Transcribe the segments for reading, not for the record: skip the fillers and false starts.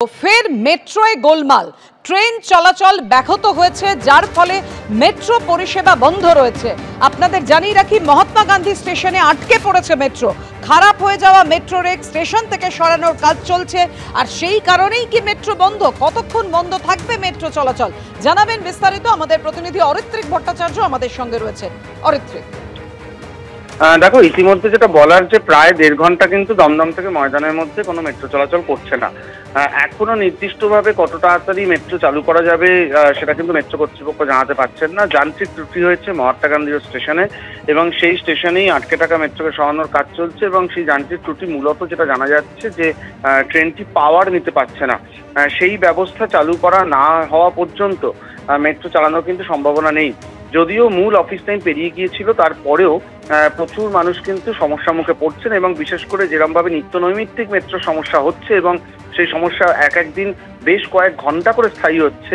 ফের মেট্রোয় গোলমাল, ট্রেন চলাচল ব্যাহত হয়েছে, যার ফলে মেট্রো পরিষেবা বন্ধ রয়েছে। আপনাদের জানিয়ে রাখি, মহাত্মা গান্ধী স্টেশনে আটকে পড়েছে মেট্রো। খারাপ হয়ে যাওয়া মেট্রো রেক স্টেশন থেকে সরানোর কাজ চলছে, আর সেই কারণেই কি মেট্রো বন্ধ? কতক্ষণ বন্ধ থাকবে মেট্রো চলাচল জানাবেন বিস্তারিত আমাদের প্রতিনিধি অরিত্রিক ভট্টাচার্য আমাদের সঙ্গে রয়েছে। অরিত্রিক, দেখো, ইতিমধ্যে যেটা বলার যে প্রায় 1.5 ঘন্টা কিন্তু দমদম থেকে ময়দানের মধ্যে কোনো মেট্রো চলাচল করছে না। এখনো নির্দিষ্টভাবে কত তাড়াতাড়ি মেট্রো চালু করা যাবে সেটা কিন্তু মেট্রো কর্তৃপক্ষ জানাতে পারছেন না। যান্ত্রিক ত্রুটি হয়েছে মহাত্মা গান্ধী স্টেশনে এবং সেই স্টেশনেই আটকে থাকা মেট্রোকে সরানোর কাজ চলছে এবং সেই যান্ত্রিক ত্রুটি মূলত যেটা জানা যাচ্ছে যে ট্রেনটি পাওয়ার নিতে পারছে না। সেই ব্যবস্থা চালু করা না হওয়া পর্যন্ত মেট্রো চালানোর কিন্তু সম্ভাবনা নেই। যদিও মূল অফিস টাইম পেরিয়ে গিয়েছিল, তারপরেও প্রচুর মানুষ কিন্তু সমস্যার মুখে পড়ছেন এবং বিশেষ করে যেরকমভাবে নিত্য নৈমিত্তিক মেট্রো সমস্যা হচ্ছে এবং সেই সমস্যা একদিন বেশ কয়েক ঘন্টা করে স্থায়ী হচ্ছে,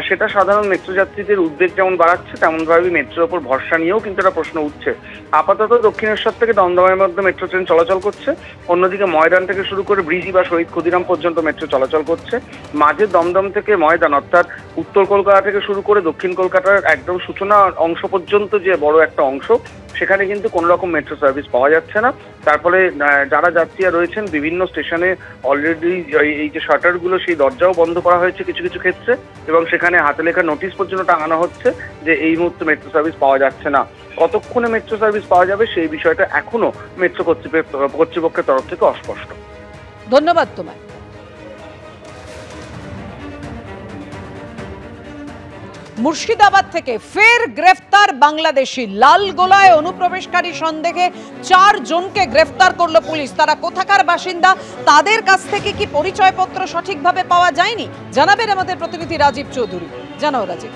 সেটা সাধারণ মেট্রো যাত্রীদের উদ্বেগ যেমন বাড়াচ্ছে, তেমনভাবে মেট্রোর ওপর ভরসা নিয়েও কিন্তু একটা প্রশ্ন উঠছে। আপাতত দক্ষিণেশ্বর থেকে দমদমের মধ্যে মেট্রো ট্রেন চলাচল করছে, অন্যদিকে ময়দান থেকে শুরু করে ব্রিজি বা শহীদ ক্ষুদিরাম পর্যন্ত মেট্রো চলাচল করছে। মাঝে দমদম থেকে ময়দান, অর্থাৎ উত্তর কলকাতা থেকে শুরু করে দক্ষিণ কলকাতার একদম সূচনা অংশ পর্যন্ত যে বড় একটা অংশ, সেখানে কিন্তু কোনো রকম মেট্রো সার্ভিস পাওয়া যাচ্ছে না। তারপরে যারা যাত্রীরা রয়েছেন বিভিন্ন স্টেশনে অলরেডি এই যে শাটারগুলো, সেই দরজাও বন্ধ করা হয়েছে কিছু কিছু ক্ষেত্রে, এবং সেখানে হাতে লেখা নোটিশ পর্যন্ত টাঙানো হচ্ছে যে এই মুহূর্তে মেট্রো সার্ভিস পাওয়া যাচ্ছে না। কতক্ষণে মেট্রো সার্ভিস পাওয়া যাবে সেই বিষয়টা এখনো মেট্রো কর্তৃপক্ষের তরফ থেকে অস্পষ্ট। ধন্যবাদ তোমায়। মুর্শিদাবাদ থেকে ফের গ্রেফতার বাংলাদেশি। লালগোলায় অনুপ্রবেশকারী সন্দেহে 4 জনকে গ্রেফতার করলো পুলিশ। তারা কোথাকার বাসিন্দা, তাদের কাছ থেকে কি পরিচয়পত্র সঠিকভাবে পাওয়া যায়নি জানাবেন আমাদের প্রতিনিধি রাজীব চৌধুরী। জানাও রাজীব।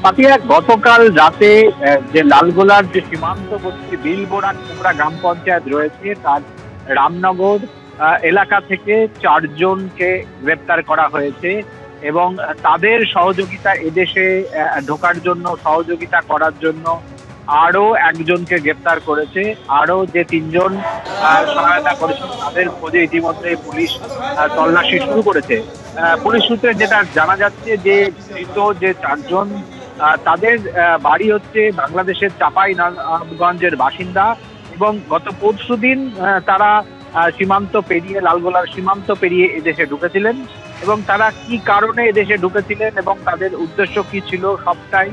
পাপিয়া, গতকাল রাতে যে লালগোলার যে সীমান্তবর্তী বিলবোড়া কুমড়া গ্রাম পঞ্চায়েত রয়েছে, তার রামনগর এলাকা থেকে 4 জনকে গ্রেপ্তার করা হয়েছে এবং তাদের সহযোগিতা, এদেশে ঢোকার জন্য সহযোগিতা করার জন্য আরো একজনকে গ্রেপ্তার করেছে। আরো যে 3 জন সহায়তা করেছেন তাদের খোঁজে ইতিমধ্যে পুলিশ তল্লাশি শুরু করেছে। পুলিশ সূত্রে যেটা জানা যাচ্ছে যে ধৃত যে 4 জন, তাদের বাড়ি হচ্ছে বাংলাদেশের চাঁপাইনবাবগঞ্জের বাসিন্দা এবং গত পরশুদিন তারা সীমান্ত পেরিয়ে, লালগোলার সীমান্ত পেরিয়ে এদেশে ঢুকেছিলেন এবং তারা কি কারণে এদেশে ঢুকেছিলেন এবং তাদের উদ্দেশ্য কি ছিল সবটাই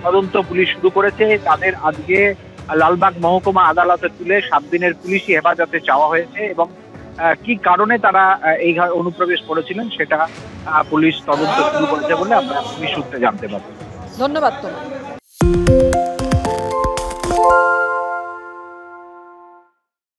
তদন্ত পুলিশ শুরু করেছে। তাদের আজকে লালবাগ মহকুমা আদালতে তুলে 7 দিনের পুলিশি হেফাজতে চাওয়া হয়েছে এবং কি কারণে তারা এই অনুপ্রবেশ করেছিলেন সেটা পুলিশ তদন্ত শুরু করেছে বলে আমরা পুলিশ সূত্রে জানতে পারবো। ধন্যবাদ তোমায়।